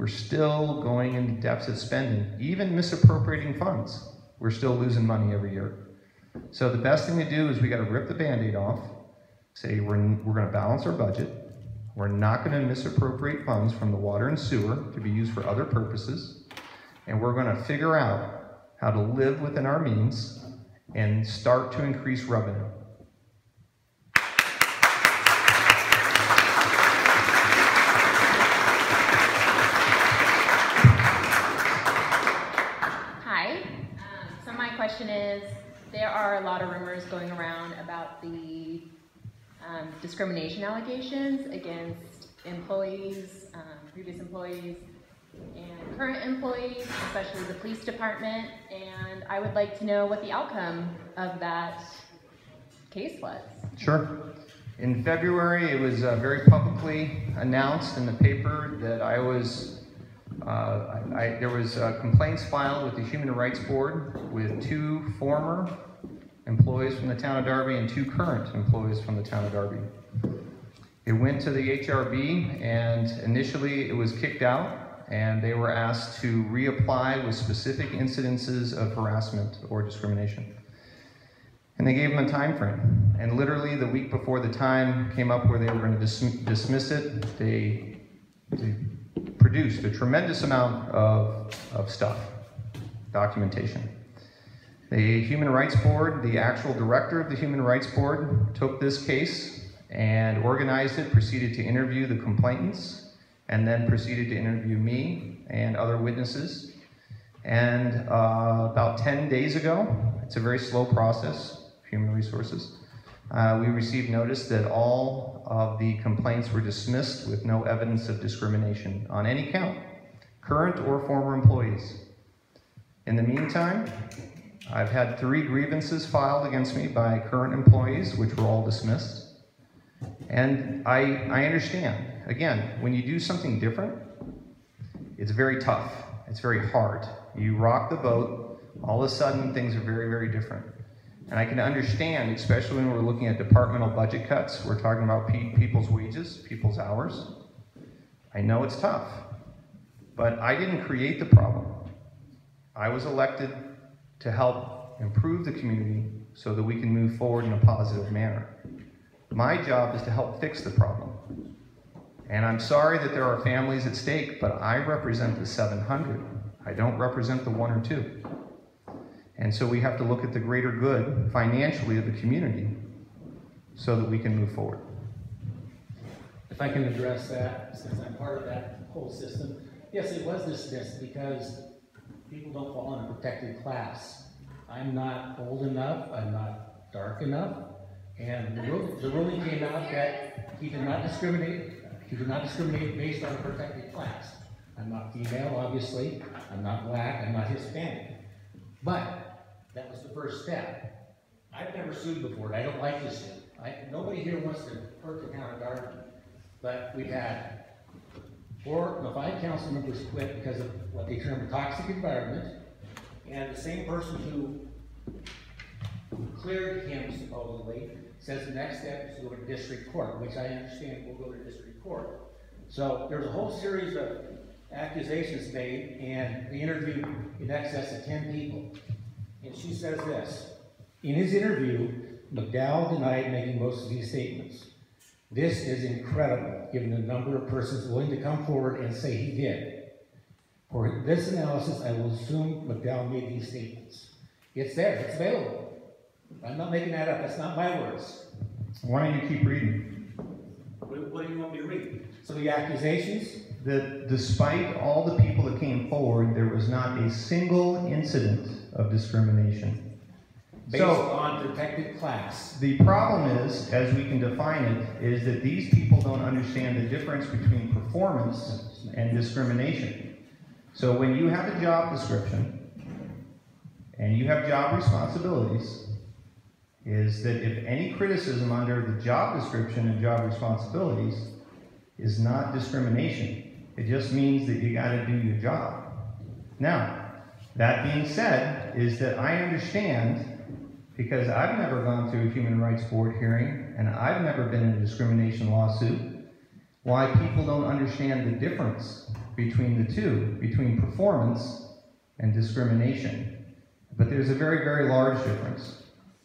we're still going into deficit spending, even misappropriating funds. We're still losing money every year. So the best thing to do is we got to rip the Band-Aid off, say we're going to balance our budget. We're not going to misappropriate funds from the water and sewer to be used for other purposes. And we're going to figure out how to live within our means and start to increase revenue. Hi. So my question is, there are a lot of rumors going around about the discrimination allegations against employees, previous employees, and current employees, especially the police department, and I would like to know what the outcome of that case was. Sure. In February, it was very publicly announced in the paper that there was complaints filed with the Human Rights Board with 2 former employees from the town of Darby and 2 current employees from the town of Darby. It went to the HRB, and initially it was kicked out, and they were asked to reapply with specific incidences of harassment or discrimination. And they gave them a time frame. And literally the week before the time came up where they were going to dismiss it, they produced a tremendous amount of stuff, documentation. The Human Rights Board, the actual director of the Human Rights Board, took this case and organized it, proceeded to interview the complainants, and then proceeded to interview me and other witnesses. And about 10 days ago, it's a very slow process, human resources, we received notice that all of the complaints were dismissed with no evidence of discrimination on any count, current or former employees. In the meantime, I've had 3 grievances filed against me by current employees, which were all dismissed. And I understand, again, when you do something different, it's very tough, it's very hard. You rock the boat, all of a sudden things are very, very different. And I can understand, especially when we're looking at departmental budget cuts, we're talking about people's wages, people's hours. I know it's tough, but I didn't create the problem. I was elected to help improve the community so that we can move forward in a positive manner. My job is to help fix the problem. And I'm sorry that there are families at stake, but I represent the 700. I don't represent the 1 or 2. And so we have to look at the greater good financially of the community so that we can move forward. If I can address that, since I'm part of that whole system, yes, it was dismissed because people don't fall in a protected class. I'm not old enough, I'm not dark enough, and the ruling came out that he did not discriminate. He did not discriminate based on a protected class. I'm not female, obviously. I'm not black. I'm not Hispanic. But that was the first step. I've never sued before. I don't like to sue. Nobody here wants to hurt the town of Darby. But we've had 5 council members quit because of what they term a toxic environment. And the same person who cleared him, supposedly, says the next step is to go to district court, which I understand will go to district court. So there's a whole series of accusations made, and they interviewed in excess of 10 people. And she says this: in his interview, McDowell denied making most of these statements. This is incredible, given the number of persons willing to come forward and say he did. For this analysis, I will assume McDowell made these statements. It's there, it's available. I'm not making that up, that's not my words. Why don't you keep reading? What do you want me to read? So the accusations? That despite all the people that came forward, there was not a single incident of discrimination. Based on protected class. The problem is, as we can define it, is that these people don't understand the difference between performance and discrimination. So when you have a job description and you have job responsibilities, is that if any criticism under the job description and job responsibilities is not discrimination, it just means that you got to do your job. Now, that being said, is that I understand, because I've never gone through a Human Rights Board hearing and I've never been in a discrimination lawsuit, why people don't understand the difference between the two, between performance and discrimination. But there's a very, very large difference,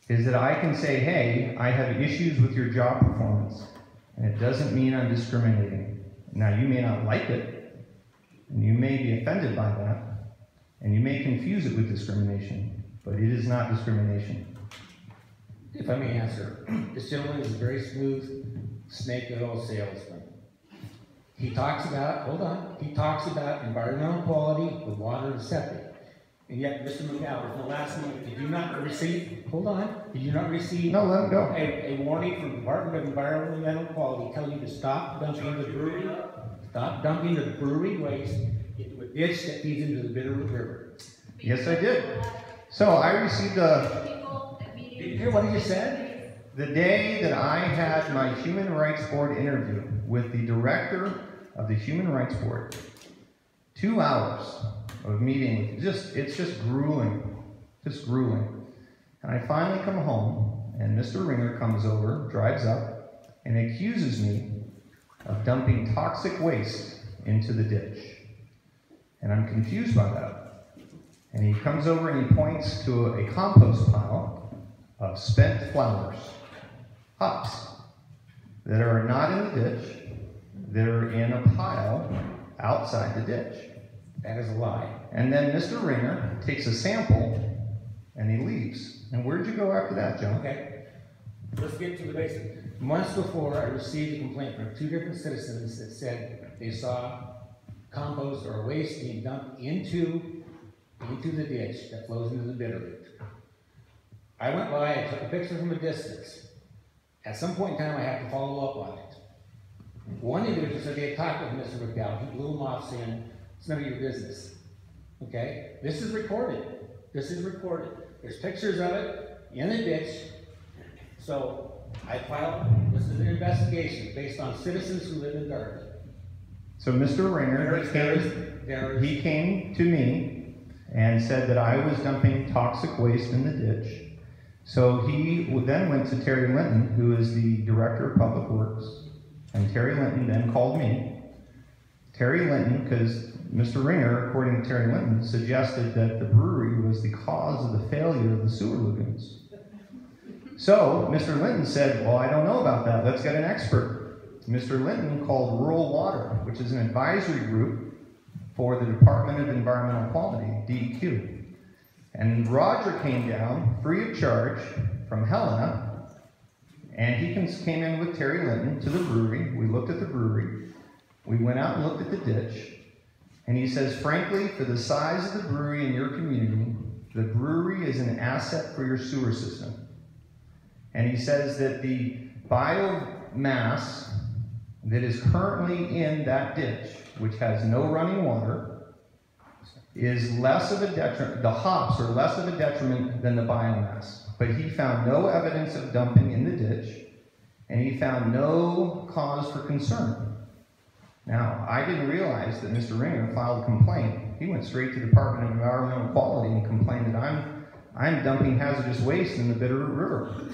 is that I can say, hey, I have issues with your job performance, and it doesn't mean I'm discriminating. Now, you may not like it, and you may be offended by that, and you may confuse it with discrimination, but it is not discrimination. If I may answer, this gentleman is a very smooth snake oil salesman. He talks about, hold on, he talks about environmental quality, the water, and septic. And yet, Mr. McDowell, in the last meeting, did you not receive, hold on, did you not receive No, let him go. a warning from the Department of Environmental Quality telling you to stop dumping the brewery waste into a ditch that feeds into the Bitterroot River? Yes, I did. So I received Did you hear what he just said? the day that I had my Human Rights Board interview with the director of the Human Rights Board. 2 hours of meeting. It's just grueling. Just grueling. And I finally come home, and Mr. Ringer comes over, drives up, and accuses me of dumping toxic waste into the ditch. And I'm confused by that. And he comes over and he points to a compost pile of spent flowers, hops, that are not in the ditch, that are in a pile outside the ditch. That is a lie. And then Mr. Ringer takes a sample and he leaves. And where'd you go after that, John? Okay, let's get to the basics. Months before, I received a complaint from 2 different citizens that said they saw compost or waste being dumped into the ditch that flows into the Bitterroot. I went by and took a picture from a distance. At some point in time, I have to follow up on it. One individual said they had talked with Mr. McDowell. He blew him off saying, it's none of your business. Okay? This is recorded. This is recorded. There's pictures of it in the ditch. So I filed, this is an investigation based on citizens who live in Darby. So Mr. Ringer, he came to me and said that I was dumping toxic waste in the ditch. So he then went to Terry Linton, who is the Director of Public Works, and Terry Linton then called me. Terry Linton, because Mr. Ringer, according to Terry Linton, suggested that the brewery was the cause of the failure of the sewer lagoons. So Mr. Linton said, well, I don't know about that. Let's get an expert. Mr. Linton called Rural Water, which is an advisory group for the Department of Environmental Quality, DEQ. And Roger came down free of charge from Helena, and he came in with Terry Linton to the brewery. We looked at the brewery. We went out and looked at the ditch. And he says, frankly, for the size of the brewery in your community, the brewery is an asset for your sewer system. And he says that the biomass that is currently in that ditch, which has no running water, is less of a detriment, the hops are less of a detriment than the biomass. But he found no evidence of dumping in the ditch, and he found no cause for concern. Now, I didn't realize that Mr. Ringer filed a complaint. He went straight to the Department of Environmental Quality and complained that I'm dumping hazardous waste in the Bitterroot River.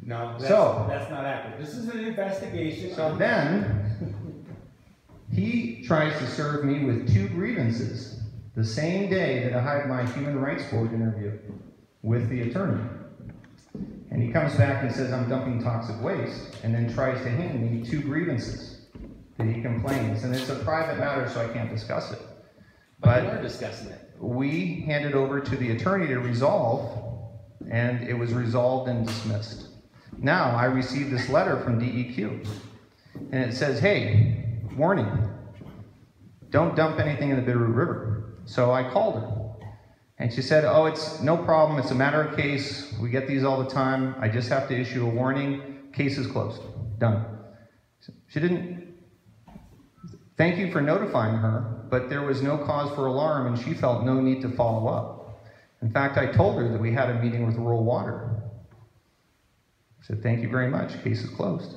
No, that's not accurate. This is an investigation. So then, he tries to serve me with 2 grievances the same day that I had my Human Rights Board interview with the attorney. And he comes back and says I'm dumping toxic waste, and then tries to hand me 2 grievances that he complains. And it's a private matter, so I can't discuss it. But you are discussing it. We handed over to the attorney to resolve, and it was resolved and dismissed. Now, I received this letter from DEQ, and it says, hey, warning, don't dump anything in the Bitterroot River. So I called her, and she said, oh, it's no problem, it's a matter of case, we get these all the time, I just have to issue a warning, case is closed, done. She didn't, thank you for notifying her, but there was no cause for alarm, and she felt no need to follow up. In fact, I told her that we had a meeting with Rural Water. I said, thank you very much, case is closed.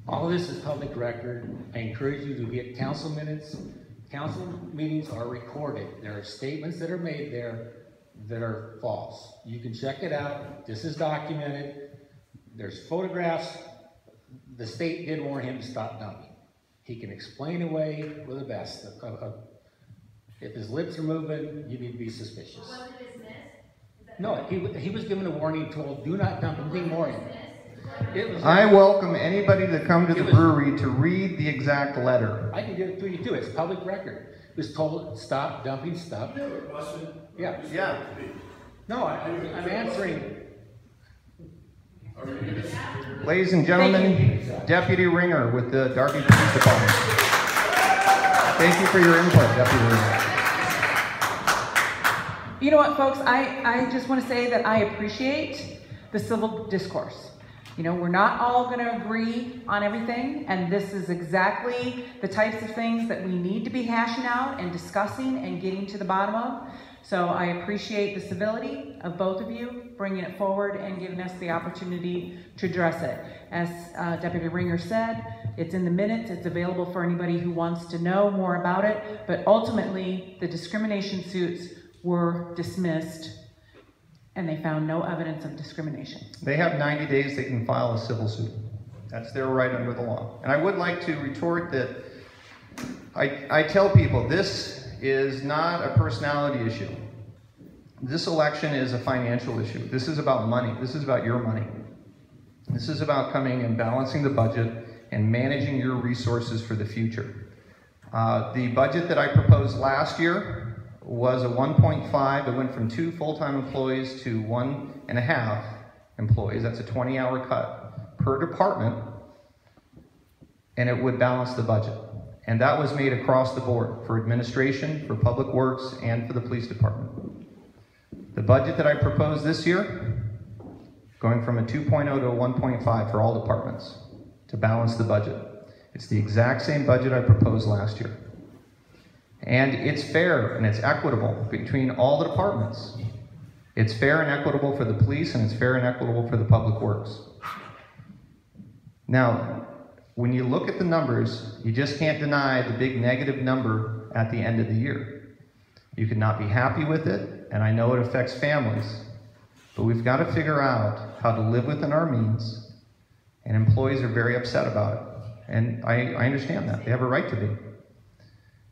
All this is public record. I encourage you to get council minutes. Council meetings are recorded. There are statements that are made there that are false. You can check it out. This is documented. There's photographs. The state did warn him to stop dumping. He can explain away with the best. If his lips are moving, you need to be suspicious. Was it dismissed? No, he was given a warning, told, do not dump anything more in. I welcome anybody to come to the brewery to read the exact letter. I can give it to you too, it's public record. It was told, stop dumping stuff. Yeah. Yeah. No, I'm answering. Ladies and gentlemen, Deputy Ringer with the Darby Police Department. Thank you for your input, Deputy Ringer. You know what, folks, I just want to say that I appreciate the civil discourse. You know, we're not all going to agree on everything, and this is exactly the types of things that we need to be hashing out and discussing and getting to the bottom of. So I appreciate the civility of both of you bringing it forward and giving us the opportunity to address it. As Deputy Ringer said, it's in the minutes, it's available for anybody who wants to know more about it, but ultimately the discrimination suits were dismissed and they found no evidence of discrimination. They have 90 days they can file a civil suit. That's their right under the law. And I would like to retort that I tell people this is not a personality issue. This election is a financial issue. This is about money. This is about your money. This is about coming and balancing the budget and managing your resources for the future. The budget that I proposed last year was a 1.5. It went from 2 full-time employees to 1.5 employees. That's a 20-hour cut per department, and it would balance the budget. And that was made across the board for administration, for public works, and for the police department. The budget that I proposed this year, going from a 2.0 to a 1.5 for all departments to balance the budget. It's the exact same budget I proposed last year. And it's fair and it's equitable between all the departments. It's fair and equitable for the police, and it's fair and equitable for the public works. Now, when you look at the numbers, you just can't deny the big negative number at the end of the year. You could not be happy with it, and I know it affects families, but we've got to figure out how to live within our means, and employees are very upset about it. And I understand that. They have a right to be.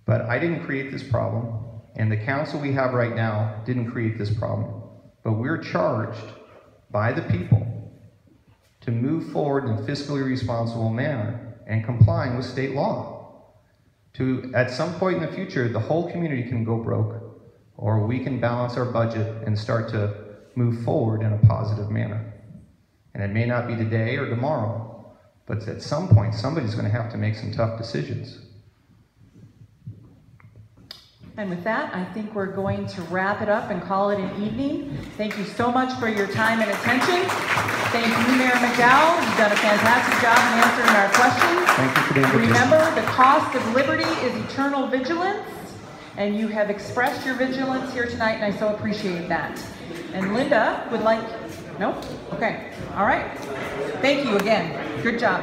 But I didn't create this problem, and the council we have right now didn't create this problem. But we're charged by the people to move forward in a fiscally responsible manner and complying with state law. To, at some point in the future, the whole community can go broke, or we can balance our budget and start to move forward in a positive manner. And it may not be today or tomorrow, but at some point, somebody's going to have to make some tough decisions. And with that, I think we're going to wrap it up and call it an evening. Thank you so much for your time and attention. Thank you, Mayor McDowell. You've done a fantastic job in answering our questions. Thank you for the invitation. Remember, the cost of liberty is eternal vigilance, and you have expressed your vigilance here tonight, and I so appreciate that. And Linda would like, no? Okay, all right. Thank you again. Good job.